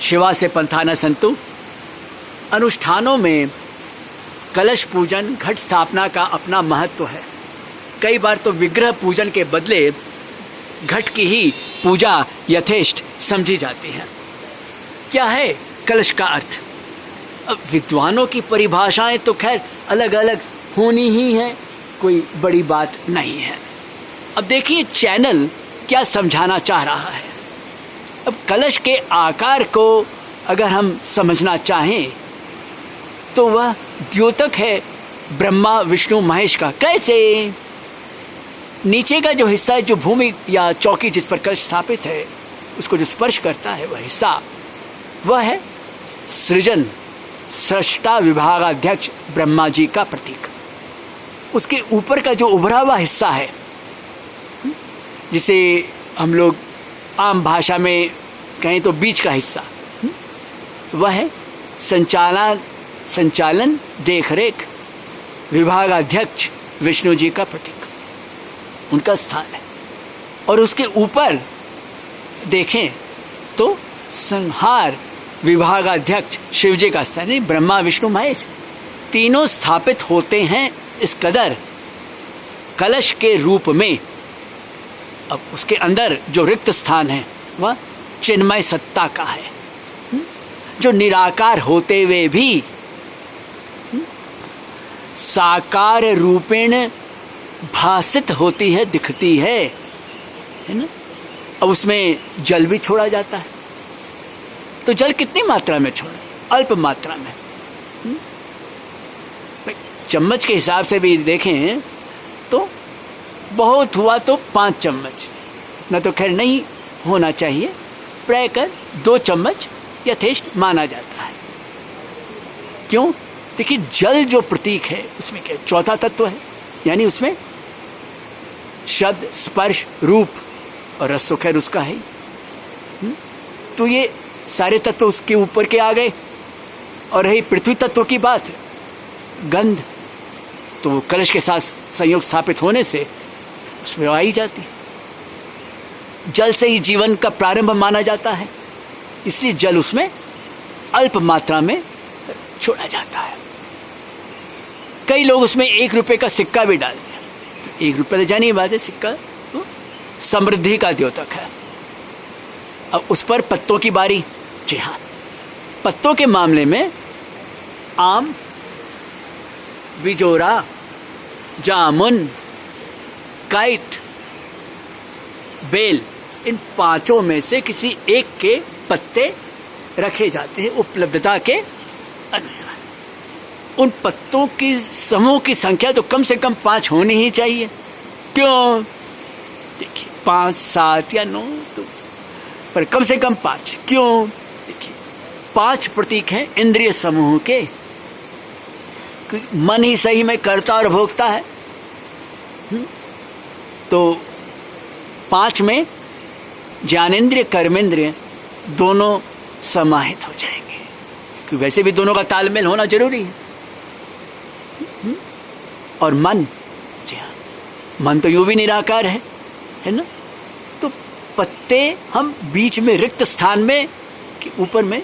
शिवा से पंथा न संतु। अनुष्ठानों में कलश पूजन, घट स्थापना का अपना महत्व है। कई बार तो विग्रह पूजन के बदले घट की ही पूजा यथेष्ट समझी जाती है। क्या है कलश का अर्थ? अब विद्वानों की परिभाषाएं तो खैर अलग अलग होनी ही है, कोई बड़ी बात नहीं है। अब देखिए चैनल क्या समझाना चाह रहा है। अब कलश के आकार को अगर हम समझना चाहें तो वह द्योतक है ब्रह्मा विष्णु महेश का। कैसे? नीचे का जो हिस्सा है, जो भूमि या चौकी जिस पर कलश स्थापित है, उसको जो स्पर्श करता है वह हिस्सा, वह है सृजन सृष्टा विभागाध्यक्ष ब्रह्मा जी का प्रतीक। उसके ऊपर का जो उभरा हुआ हिस्सा है, जिसे हम लोग आम भाषा में कहें तो बीच का हिस्सा, वह है संचालन देखरेख विभागाध्यक्ष विष्णु जी का प्रतीक, उनका स्थान है। और उसके ऊपर देखें तो संहार विभागाध्यक्ष शिव जी का स्थान है। ब्रह्मा विष्णु महेश तीनों स्थापित होते हैं इस कदर कलश के रूप में। अब उसके अंदर जो रिक्त स्थान है वह चिन्मय सत्ता का है, जो निराकार होते हुए भी साकार रूपेण भासित होती है, दिखती है ना। अब उसमें जल भी छोड़ा जाता है। तो जल कितनी मात्रा में छोड़े? अल्प मात्रा में। चम्मच के हिसाब से भी देखें तो बहुत हुआ तो 5 चम्मच, इतना तो खैर नहीं होना चाहिए। प्राय कर 2 चम्मच यथेष्ट माना जाता है। क्यों? देखिए जल जो प्रतीक है उसमें क्या चौथा तत्व है, यानी उसमें शब्द स्पर्श रूप और रस तो खैर उसका है। तो ये सारे तत्व उसके ऊपर के आ गए। और रही पृथ्वी तत्व की बात, गंध तो कलश के साथ संयोग स्थापित होने से उसमें आ ही जाती है। जल से ही जीवन का प्रारंभ माना जाता है, इसलिए जल उसमें अल्प मात्रा में छोड़ा जाता है। कई लोग उसमें 1 रुपए का सिक्का भी डालते हैं। तो 1 रुपये तो जानी बात है, सिक्का तो समृद्धि का द्योतक है। अब उस पर पत्तों की बारी। जी हाँ, पत्तों के मामले में आम, बिजोरा, जामुन, काइट, बेल, इन 5 में से किसी एक के पत्ते रखे जाते हैं उपलब्धता के अनुसार। उन पत्तों की समूह की संख्या तो कम से कम 5 होनी ही चाहिए। क्यों? देखिए 5, 7 या 9 तो, पर कम से कम 5 क्यों? देखिए 5 प्रतीक हैं इंद्रिय समूह के। मन ही सही में करता और भोगता है। तो 5 में ज्ञानेंद्रिय कर्मेंद्रिय दोनों समाहित हो जाएंगे, क्योंकि वैसे भी दोनों का तालमेल होना जरूरी है। और मन, जी हाँ, मन तो यूं भी निराकार है ना। तो पत्ते हम बीच में रिक्त स्थान में ऊपर में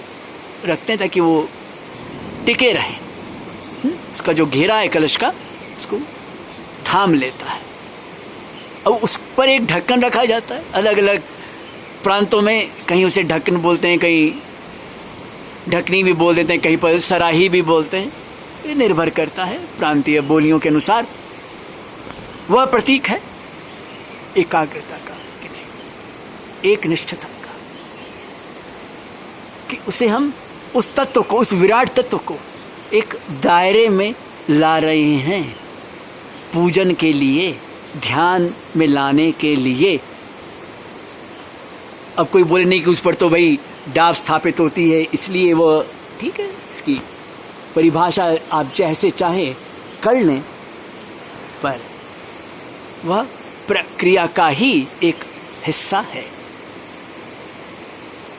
रखते हैं ताकि वो टिके रहें। उसका जो घेरा है कलश का, उसको थाम लेता है। अब उस पर एक ढक्कन रखा जाता है। अलग अलग प्रांतों में कहीं उसे ढक्कन बोलते हैं, कहीं ढकनी भी बोल देते हैं, कहीं पर सराही भी बोलते हैं। ये निर्भर करता है प्रांतीय बोलियों के अनुसार। वह प्रतीक है एकाग्रता का कि नहीं, एक निष्ठता का, कि उसे हम उस तत्व को, उस विराट तत्व को एक दायरे में ला रहे हैं पूजन के लिए, ध्यान में लाने के लिए। अब कोई बोले नहीं कि उस पर तो भाई डाब स्थापित होती है इसलिए वो ठीक है, इसकी परिभाषा आप जैसे चाहें कर लें, पर वह प्रक्रिया का ही एक हिस्सा है।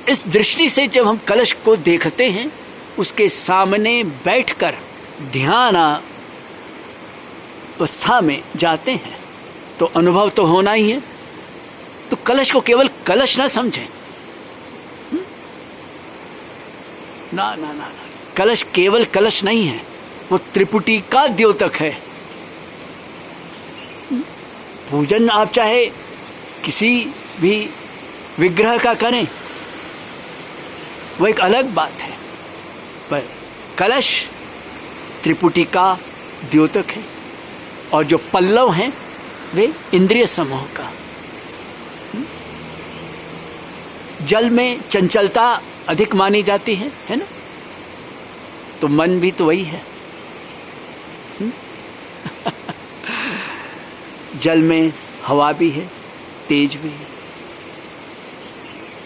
इस दृष्टि से जब हम कलश को देखते हैं, उसके सामने बैठकर ध्यान अवस्था में जाते हैं, तो अनुभव तो होना ही है। तो कलश को केवल कलश ना समझें, ना ना ना ना, कलश केवल कलश नहीं है, वो त्रिपुटी का द्योतक है। पूजन आप चाहे किसी भी विग्रह का करें, वो एक अलग बात है, पर कलश त्रिपुटी का द्योतक है। और जो पल्लव हैं वे इंद्रिय समूह का। जल में चंचलता अधिक मानी जाती है ना, तो मन भी तो वही है। जल में हवा भी है, तेज भी है।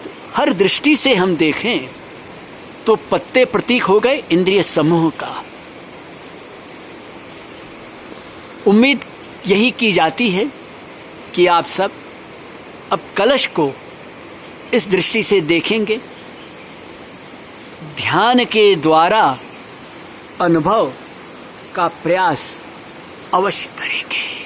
तो हर दृष्टि से हम देखें तो पत्ते प्रतीक हो गए इंद्रिय समूह का। उम्मीद यही की जाती है कि आप सब अब कलश को इस दृष्टि से देखेंगे, ध्यान के द्वारा अनुभव का प्रयास अवश्य करेंगे।